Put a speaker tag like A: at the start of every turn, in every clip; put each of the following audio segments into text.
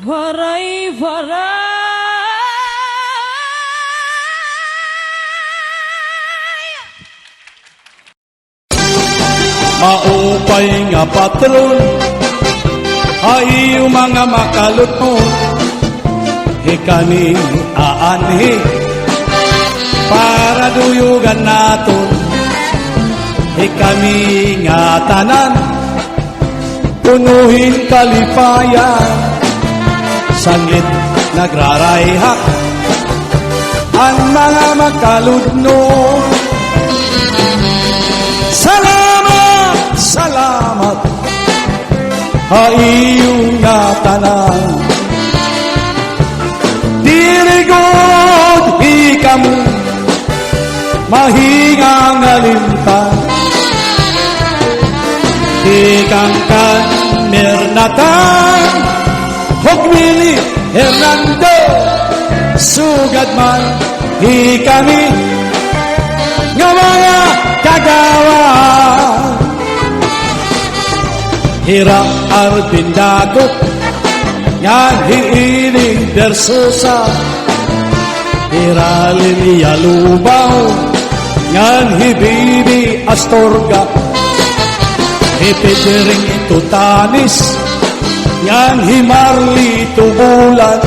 A: Maupay nga patron, ay mga makalutong, hikani aanhi, para duyugan naton, hikami nga tanan, punuhin kalipayan, sangit nagrarayhak, ang mga makaludnon. Salamat ha iyong natanan, dirigod ikamu mahingang alimtan, ikang kanernatan Hogmili Hernando sugad man ikami nga mga kagawan. Hira arpindakot ngan hiiling dersosa, hira lilia lubaw ngan hibibi astorga, hipidering itutanis ngan himarli tubulan,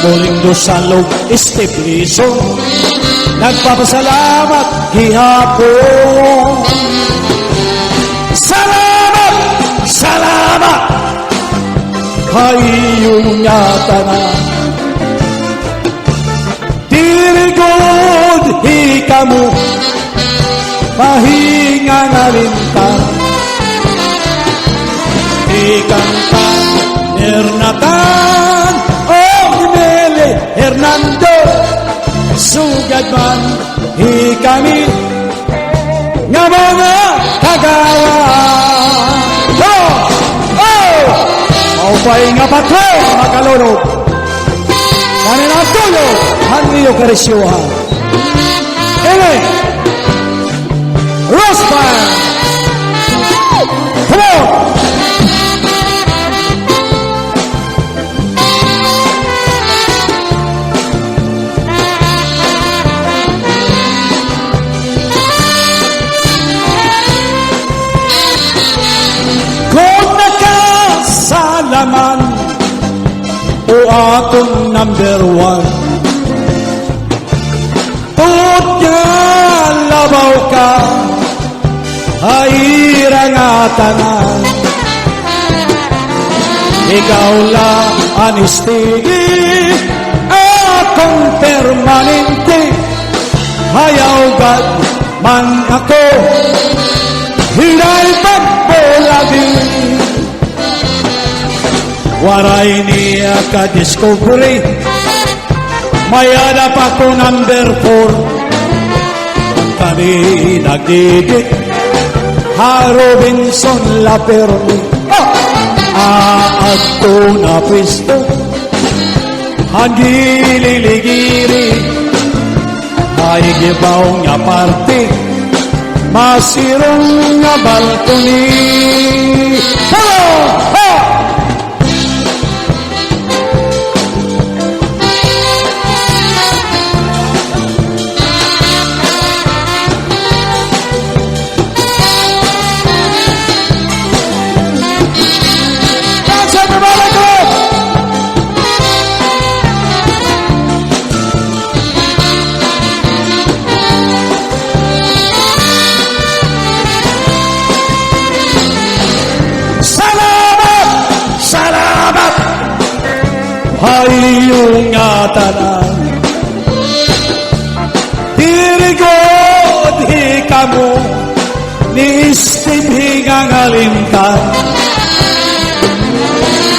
A: muling dosalog estibliso nagpapasalamat hihapon. Salamat hayong nyatanan, dirigod hikamu mahingang alintan, ikang kanernatan Hogmili Hernando sugad man hikami nga mga kagawan. Maupay nga patron makalunod, maninatulo hanliyo karisyohan. Ini Rosebud, come on! Salaman o atong number one, tut nga labaw ka ay rangatanan, ikaw lang anistigi atong permanente, hayaw gad man ako hinay pagbolagi. Waray niya ka-discovery, mayadap ako number 4, ang kami nagdidit, ha Robinson Laperni, aadto na pwesto, hagililigiri, ay gibaw nga parte, masirong nga balkoni. Hello! Hayong ngatanan, dirigod hikamu ni istinhigang alintan,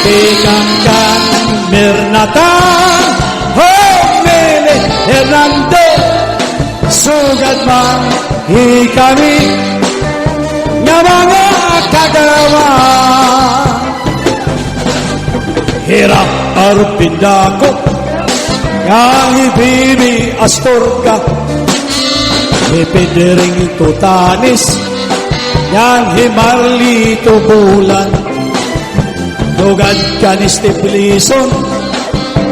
A: ikang kanernatan Hogmili Hernando sugad man hikami nga mga kagawan. Hirap arpindakot nga hibibi astorga, hipidering tutanis ngan himarli tubulan, sugad ka ni Stiplison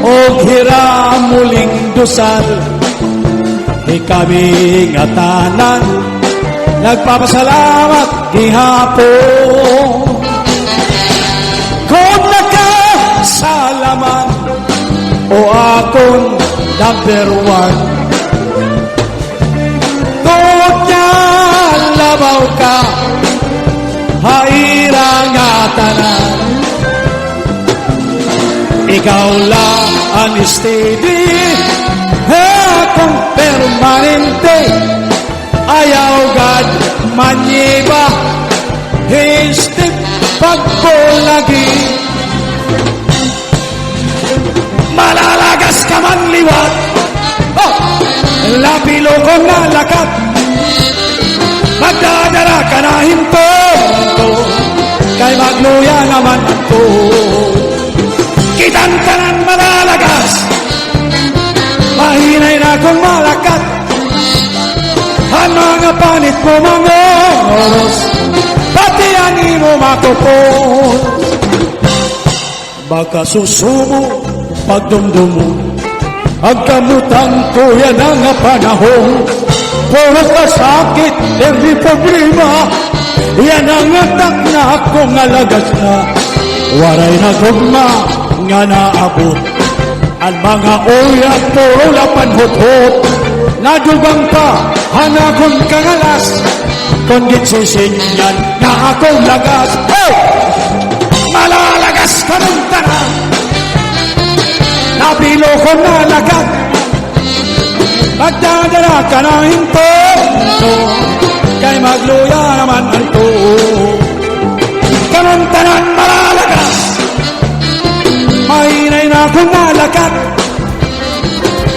A: o hiram muling dusal. Kami nga tanan nagpapasalamat gihapon kung nakasalaman o akong number one. Tungod niya labaw ka haira nga tanan, ikaw lang ang steady akong permanente, ayaw gad manyiba histip pagpulagi. Malalagas ka man liwat, lapilo ko na lakat, magdadara ka na hinto, kay magluya naman ako. Kitang tanan malalagas, mahinay na kong malakat, ang mga panit mo mga oros, pati ang imo makupon. Baka susumo pagdumdumo, agkamutang ko yan ang panahon. Puro kasakit, hindi problema, yan ang atak na akong alagas na. Waray na gugma nga naabot, ang mga oras puro lapan hot-hot, nadugang pa hanakon kangalas, kung gitsisinyan na akong lagas. Hey! Malalagas ka ng tanan, napilo ko na lagat, magdadala ka na hinto, kay magluya naman ang to. Kanong tanan malalagas, mahinay na akong nalakat,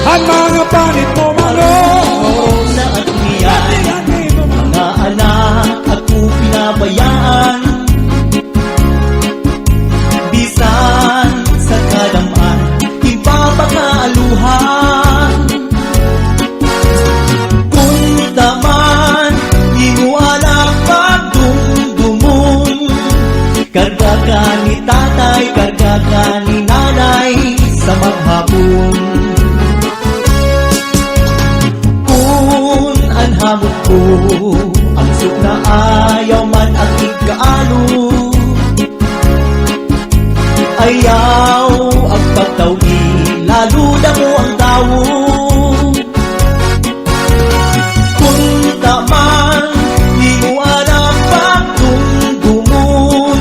A: ang mga panit mo malos.
B: Sa at niyan, mga anak ako pinabayaan, bisan sa kalaman, ipapakaaluhan. Kung taman, di mo alam pagdumdumun, karga ka ni tatay, karga ka ni nanay sa maghapon. Kung anhamot ko, ang suk na ayaw man ang ikaano, ayaw ang pagtawi, lalo na mo ang dawo. Kung taman, di mo alam pagdumdumun,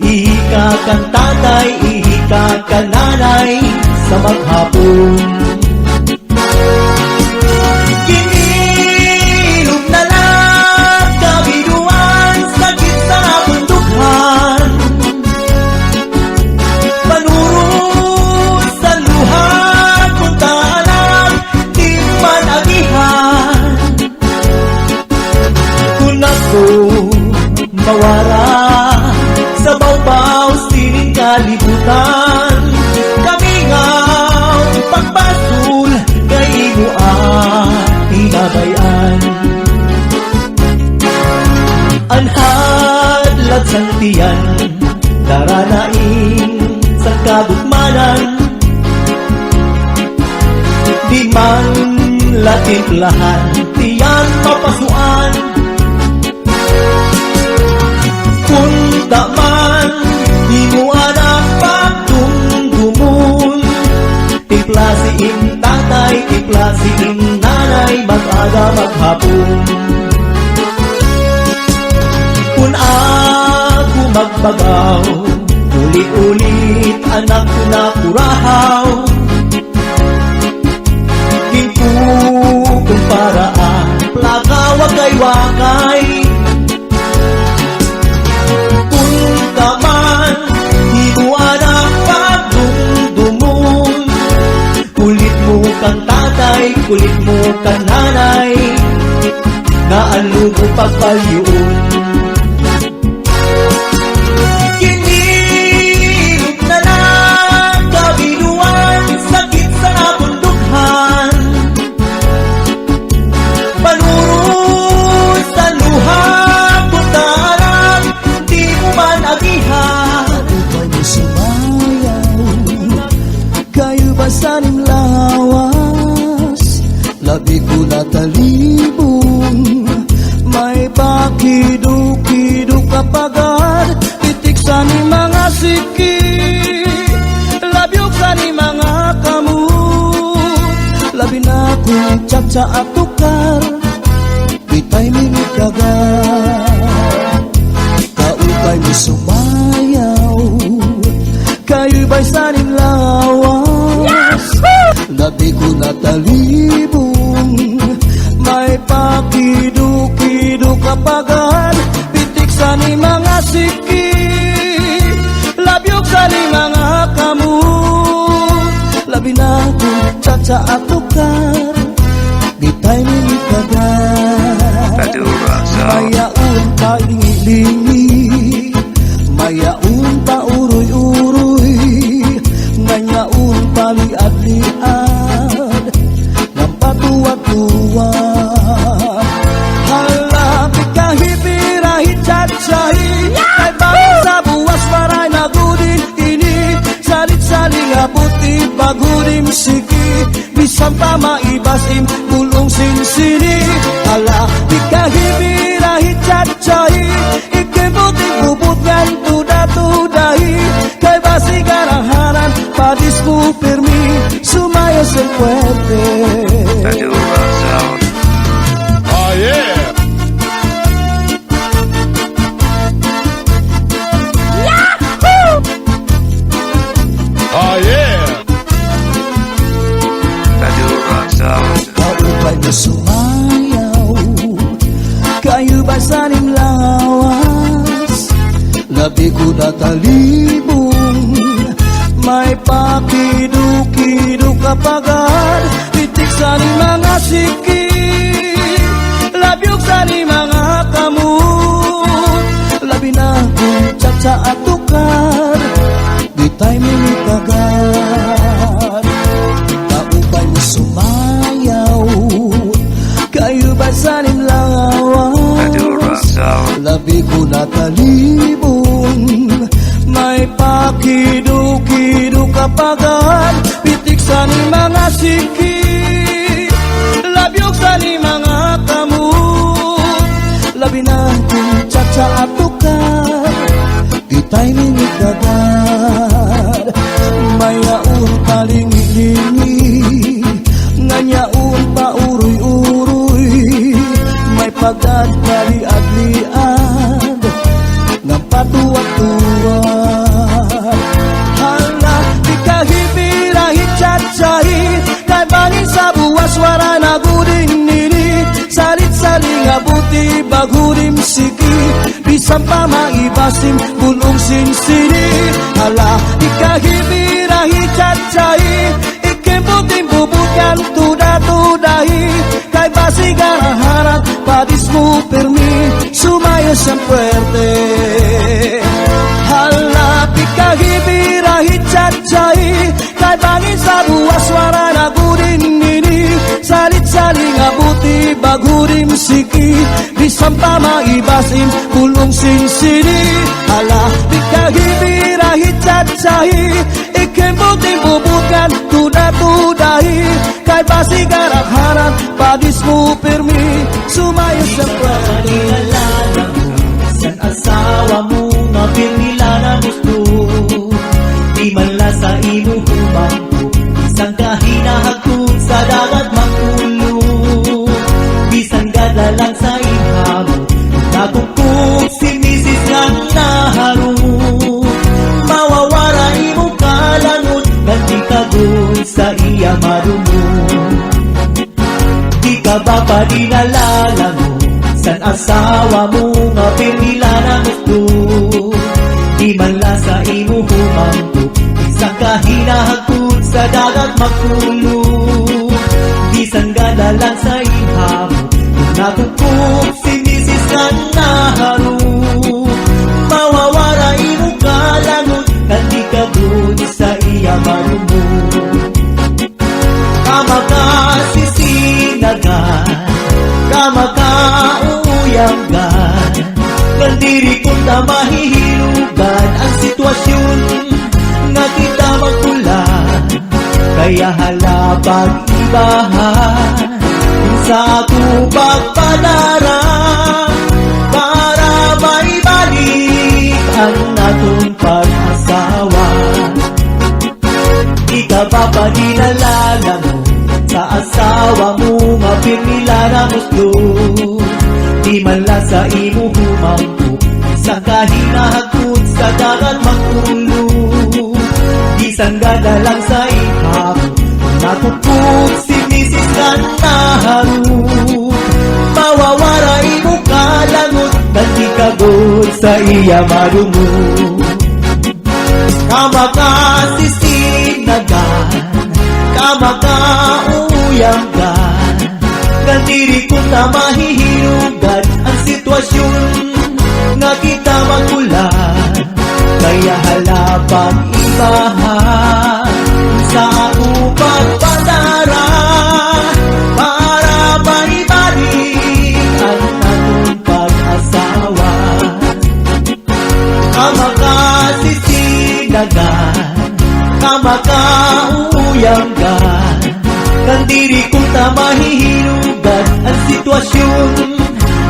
B: ihika kang tatay, ihika kang nanay sa maghapon. Kinilog na lang kabiluan, sakit sa bundukhan, panuro sa luha, kung taalam, di man agihan. Kung ako mawara sa bawbaw sining kalibutan, kami nga pagpasul kay imo ang hinabayan. Anhadlat sang tiyan, daranain sa kagutmanan, di man latimplahan, tiyan mapasuan. Kung daman, di mo anak pagdumdumun, tipla si in tatay, tipla si in nanay, mag-aga maghapon. Kung ako magbagaw, ulit-ulit anak ko na kurahaw, ginko kung paraan, plaga wakay-wakay. Kung kaman, di mo anak pagdumdumun, kulit mo kang tatay, kulit mo kang nanay, naalubo pagpalyuon. Kinilog na lang kabiluan, sakit sa bundukhan, panuro sa luha, kung taalam, di mo man agihan. pakidu-kidu kapagad itik sa ni mga siki labyog sa ni mga kamot labi na kung tsa at tukar bitay minikagat kaupay mo sumayaw kayo'y ba'y sa ning lawas labi ko na talibong may pakidu-kidu kapagad pitik sa ni mga siki labyog sa ni mga kamot labi na kung tsa at tukar bitay minikagat mayaon pa lingi-lingi mayaon pa uroy-uroy ngayaon pa liad-liad ng patuwa-tuwa halapit kahit-pirahit chat-chahi kay bakit sa buwas maray nagudin ini salit-saling abuti bagudim siki bisan pa maibasim bulong sinsini halapit kahit-pirahit chat-chahi ikibuting bubut ngan tuda-tudahi kay basi garahanan padis mo permi sumayo sa puwerte
A: Oh yeah. Oh yeah.
B: kaupay mo sumayaw kayo ba sa ning lawas labi ko na talibong may pakidu-kidu kapagad pitik sa ni mga siki labyog sa ni mga kamot labi na kung tsa at tukar bitay minikagat kaupay mo sumayaw kayo ba sa ning lawas labi ko na talibong may pakidu-kidu kapagad pitik sa ni mga siki labyog sa ni mga kamot labi na kung tsa at tukar bitay minikagat mayaon pa lingi-lingi ngayaon pa uroy-uroy may pagdadali-adliad ng patuwa-tuwa hala di kahit-pirahit chat-chahi kay bangin sa buwas wara naguding nini salit-saling abuti bagudim siki bisan pa maibasim bulong sinsini hala di kahit-pirahit chat-chahi ikibuting bubukan tuda-tudahi kay basi garahanan padis mo permi sumayo sa puwerte halapit kahit-pirahit chat-chahi kay bangin sa buwas wara nagudin nini salit-saling abuti bagudim siki bisan pa maibasim bulong sinsini halapit kahit-pirahit chat-chahi ikibuting bubukan tuda-tudahi kay basi garahanan padis mo permi sumayo sa puwerte
C: san asawa mo nga pinila na gusto di man la sa imo humang isang kahinahagkon sa dagat magulong bisan gada lang sa ihamo nakukuk si misis lang naharong mawawara imo kalangot kandi kagoy sa iya marunong di ka ba pa dinalalangon san asawa mo nga pinila na gusto di man la sa imo humangko isang kahinahagkon sa dagat magkulong bisan gada lang sa ihamo nakukuk si misis kang naharong mawawara imo kalangot kandi kagoy sa iya marunong kamakasisinagan kamakauyagan nandiri kung na mahihilugan ang sitwasyon nga kita magkulan kaya hala pag-ibahan sa ako pagpadarang ang natong pag-asawa. Ikapapadinalala mo sa asawa mo nga pirmila na gusto. Di man lang sa imo humangko sa kahinahagod sa dagat magtulo. Di sanggada lang sa ihap natupog si Mrs. Kanaharo. Mawawara imo kalangot kandi kagod sa iya marumo. Kamakasisinagan, kamakauyanggan, kandiri ko na mahihilugan ang sitwasyon nga kita magulan. Kaya halapag ibahan sa ako pagpadara para maibalik ang natong pag-asawa. Kamakasisinagan, kamakauuyanggan, kandiri ko na mahihilugan ang sitwasyon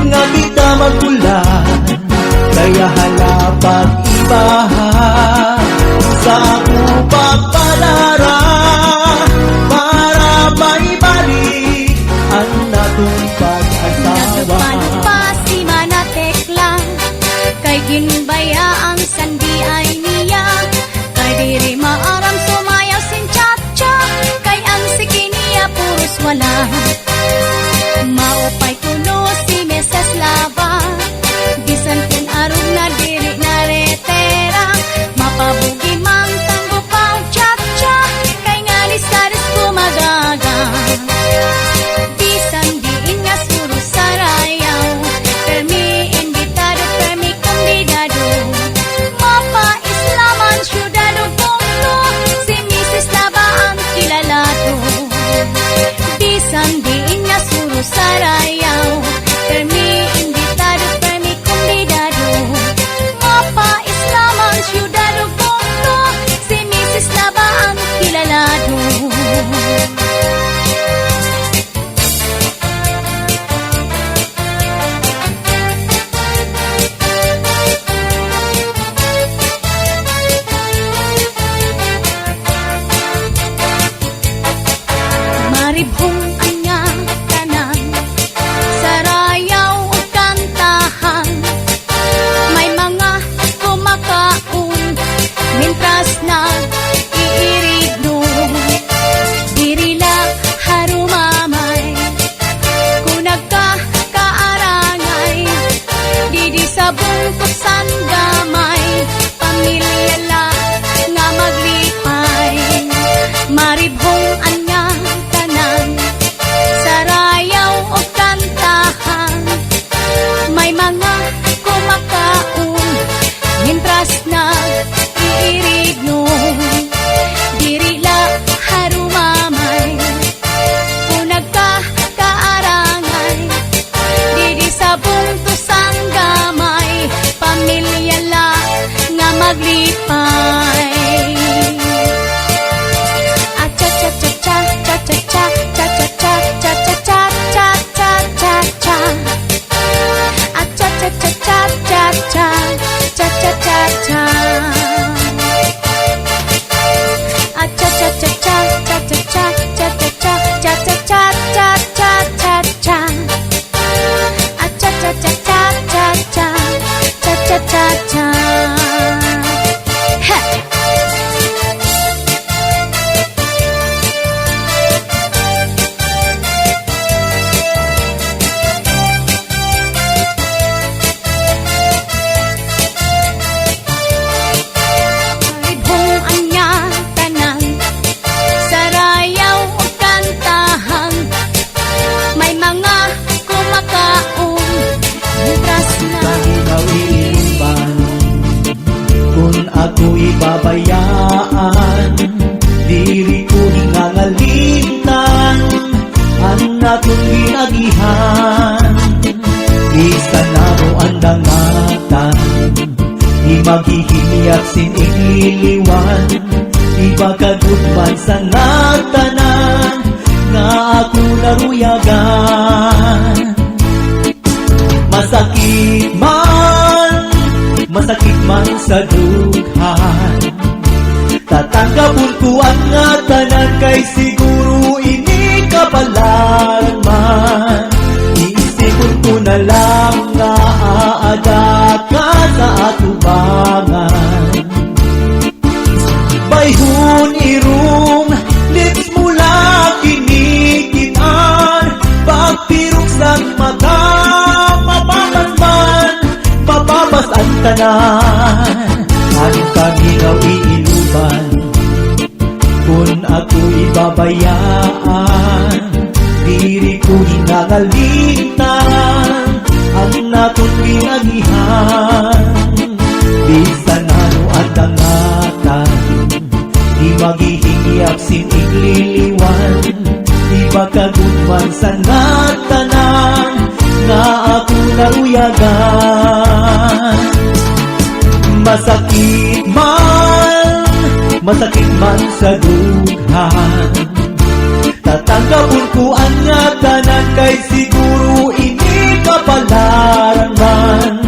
C: nga kita magulan. Kaya halapag ibahan sa ako pagpadara para maibalik ang natong pag-asawa.
D: Pa si Manatek lang, kay ginbaya ang sandi ay niya. Kay diri maaram sumayaw sin chacha, kay ang sikiniya puros wala. Maupay kuno si Mrs. Lava, bisan kun arog na diri na retera. Mapabugi mang tanggo pa chacha, kay nga diskaris kumagaga. Bisan diin nga suro sarayaw, permi invitado, permi kandidado. Mapa-islaman, syudado pongto, si Mrs. Lava ang kilalado. Bisan diin nga suro sarayaw, permi invitado, permi kandidado. Mapa-islaman, syudado pongto, si Mrs. Lava ang kilalado. Maribhong anya tanan, sarayaw o kantahan. May mga kumakaon, mintras na iirigno. Dirila harumamay, kunag ka kaarangay. Didi sa bungkusan gamay, pamilya la nga maglipay. Maribhong anya tanan, sarayaw o kantahan. May mga kumakaon, mintras na iirigno. Dirila harumamay, kunag ka kaarangay. Didi sa bungtusan gamay, pamilya la nga maglipay.
C: Ako'y babayaan, diri ko hingangalintan ang natong ginagihan. Isa na mo ang dangatan, di maghihimiyat sinigiliwan. Di bagagutman sa ngatanan, nga ako naruyagan. Masakit man, masakit man sa dughan. Tatanggapon ko ang nga tanan, kay siguro ini kapalaran man. Iisipon ko na lang nga aada ka sa atubangan. Bayhon irong lips mula kinikitan, pagpirok sang mata mapapasman, mapabas ang tanan. Anong kaminaw iiluban kung ako ibabayaan? Diri ko hinangalintan ang natong binagihan. Bisan ano ang dangatan, di maghihingiap sinig liliwan. Di makagudman sa natanan nga ako naruyagan. Masakit man sa dughan. Tatanggapon ko ang nga tanan, kay siguro ini kapalaran man.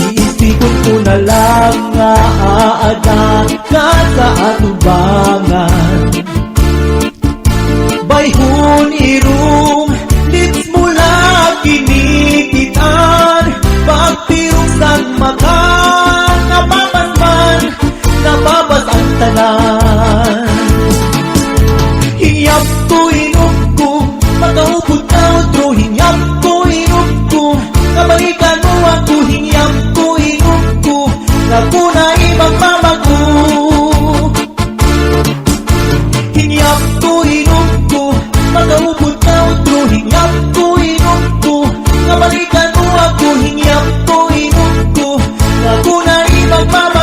C: Iisipon ko na lang nga aada ka sa atubangan. Bayhon irong lips mula kinikitan, pagpirok sang mata napapasman, napabas ang tanan. Hiyap ko inom ko, makaupod ka otro. Hiyap ko inom ko, kabalikan mo ako. Hiyap ko inom ko, naku na ibang mamago. Hiyap ko inom ko, makaupod ka otro. Hiyap ko inom ko, kabalikan mo ako. Hiyap ko inom ko, naku na ibang mamago.